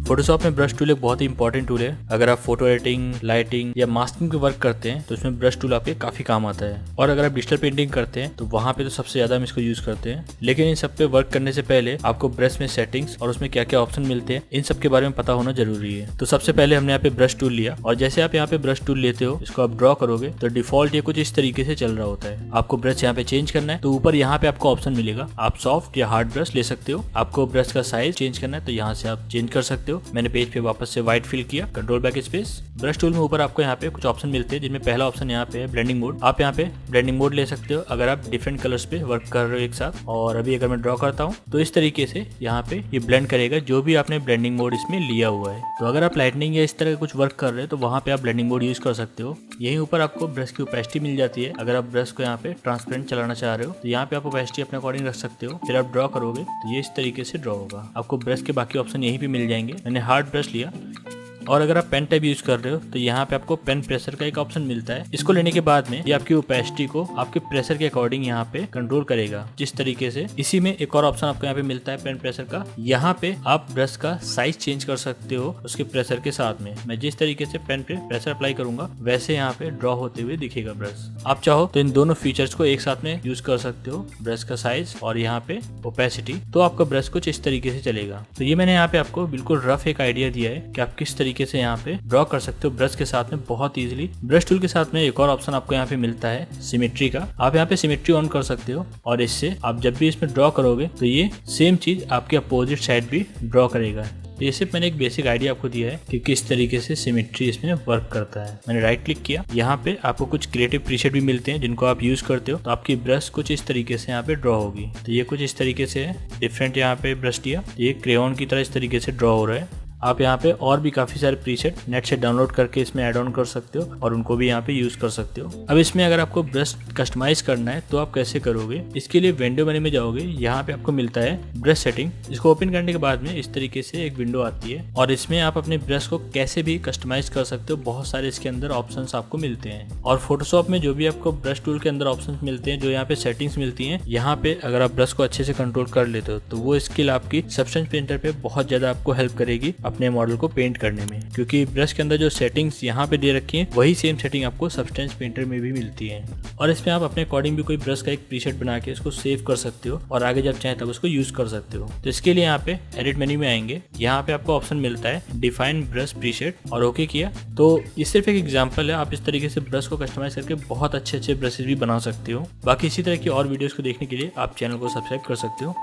Photoshop में brush tool एक बहुत ही इंपॉर्टेंट टूल है। अगर आप फोटो एडिटिंग, लाइटिंग या मास्किंग पे वर्क करते हैं तो इसमें ब्रश टूल आपके काफी काम आता है। और अगर आप डिजिटल पेंटिंग करते हैं तो वहाँ पे तो सबसे ज्यादा हम इसको यूज करते हैं। लेकिन इन सब पे वर्क करने से पहले आपको ब्रश में सेटिंग्स और उसमें क्या क्या ऑप्शन मिलते हैं इन सब के बारे में पता होना जरूरी है। तो सबसे पहले हमने यहाँ पे ब्रश टूल लिया और जैसे आप यहाँ पे ब्रश टूल लेते हो, इसको आप ड्रॉ करोगे तो डिफॉल्ट ये कुछ इस तरीके से चल रहा होता है। आपको ब्रश यहाँ पे चेंज करना है तो ऊपर यहाँ पे आपको ऑप्शन मिलेगा, आप सॉफ्ट या हार्ड ब्रश ले सकते हो। आपको ब्रश का साइज चेंज करना है तो यहाँ से आप चेंज कर सकते हो। मैंने पेज पे वापस से व्हाइट फिल किया, control back space. Brush tool में ऊपर आपको यहाँ पे कुछ ऑप्शन मिलते हैं जिनमें पहला ऑप्शन यहाँ पे है ब्लेंडिंग मोड। आप यहाँ पे ब्लेंडिंग मोड ले सकते हो अगर आप डिफरेंट कलर्स पे वर्क कर रहे हो एक साथ। और अभी अगर मैं ड्रॉ करता हूँ तो इस तरीके से यहाँ पे ये ब्लेंड करेगा जो भी आपने ब्लेंडिंग मोड इसमें लिया हुआ है। तो अगर आप लाइटनिंग या इस तरह का कुछ वर्क कर रहे हो तो वहाँ पे आप ब्लेंडिंग मोड यूज कर सकते हो। यहीं ऊपर आपको ब्रश की ओपेसिटी मिल जाती है। अगर आप ब्रश को यहाँ पे ट्रांसपेरेंट चलाना चाह रहे हो तो यहाँ पे आप ओपेसिटी अपने अकॉर्डिंग रख सकते हो। फिर आप ड्रॉ करोगे तो ये इस तरीके से ड्रॉ होगा। आपको ब्रश के बाकी ऑप्शन यहीं पे मिल जाएंगे। मैंने हार्ड ब्रश लिया। और अगर आप पेन टाइप यूज कर रहे हो तो यहाँ पे आपको पेन प्रेशर का एक ऑप्शन मिलता है। इसको लेने के बाद में ये आपकी ओपेसिटी को आपके प्रेशर के अकॉर्डिंग यहाँ पे कंट्रोल करेगा जिस तरीके से। इसी में एक और ऑप्शन आपको यहाँ पे मिलता है पेन प्रेशर का। यहाँ पे आप ब्रश का साइज चेंज कर सकते हो उसके प्रेशर के साथ में। मैं जिस तरीके से पेन पे प्रेशर अप्लाई करूंगा वैसे यहाँ पे ड्रॉ होते हुए दिखेगा ब्रश। आप चाहो तो इन दोनों फीचर्स को एक साथ में यूज कर सकते हो, ब्रश का साइज और यहाँ पे ओपेसिटी। तो आपका ब्रश कुछ इस तरीके से चलेगा। तो ये मैंने यहाँ पे आपको बिल्कुल रफ एक आइडिया दिया है कि आप किस तरीके से यहाँ पे ड्रॉ कर सकते हो ब्रश के साथ में बहुत इजीली। ब्रश टूल के साथ में एक और ऑप्शन आपको यहाँ पे मिलता है सिमेट्री का। आप यहाँ पे सिमेट्री ऑन कर सकते हो और इससे आप जब भी इसमें ड्रॉ करोगे तो ये सेम चीज आपके अपोजिट साइड भी ड्रॉ करेगा। ये सिर्फ मैंने एक बेसिक आइडिया आपको दिया है कि किस तरीके से सिमेट्री इसमें वर्क करता है। मैंने राइट क्लिक किया। यहाँ पे आपको कुछ क्रिएटिव प्रीसेट भी मिलते हैं जिनको आप यूज करते हो तो आपकी ब्रश कुछ इस तरीके से यहाँ पे ड्रॉ होगी। तो ये कुछ इस तरीके से है। डिफरेंट यहाँ पे ब्रश दिया, ये क्रेयॉन की तरह इस तरीके से ड्रॉ हो रहा है। आप यहाँ पे और भी काफी सारे प्रीसेट नेट से डाउनलोड करके इसमें ऐड ऑन कर सकते हो और उनको भी यहाँ पे यूज कर सकते हो। अब इसमें अगर आपको ब्रश कस्टमाइज करना है तो आप कैसे करोगे, इसके लिए विंडो मेन्यू में जाओगे। यहाँ पे आपको मिलता है ब्रश सेटिंग। इसको ओपन करने के बाद में इस तरीके से एक विंडो आती है और इसमें आप अपने ब्रश को कैसे भी कस्टमाइज कर सकते हो। बहुत सारे इसके अंदर ऑप्शंस आपको मिलते हैं। और फोटोशॉप में जो भी आपको ब्रश टूल के अंदर ऑप्शंस मिलते हैं, जो यहाँ पे सेटिंग्स मिलती हैं, यहाँ पे अगर आप ब्रश को अच्छे से कंट्रोल कर लेते हो तो वो स्किल आपकी सबस्टेंस पेंटर पे बहुत ज्यादा आपको हेल्प करेगी अपने मॉडल को पेंट करने में। क्योंकि ब्रश के अंदर जो सेटिंग्स यहाँ पे दे रखी हैं वही सेम सेटिंग आपको सबस्टेंस पेंटर में भी मिलती है। और इसमें आप अपने अकॉर्डिंग भी कोई ब्रश का एक प्रीसेट बना के इसको सेव कर सकते हो और आगे जब चाहे तब उसको यूज कर सकते हो। तो इसके लिए यहाँ पे एडिट मेन्यू में आएंगे। यहाँ पे आपको ऑप्शन मिलता है डिफाइन ब्रश प्रीसेट और ओके किया। तो ये सिर्फ एक एग्जाम्पल है। आप इस तरीके से ब्रश को कस्टमाइज करके बहुत अच्छे अच्छे ब्रशेस भी बना सकते हो। बाकी इसी तरह की और वीडियोस को देखने के लिए आप चैनल को सब्सक्राइब कर सकते हो।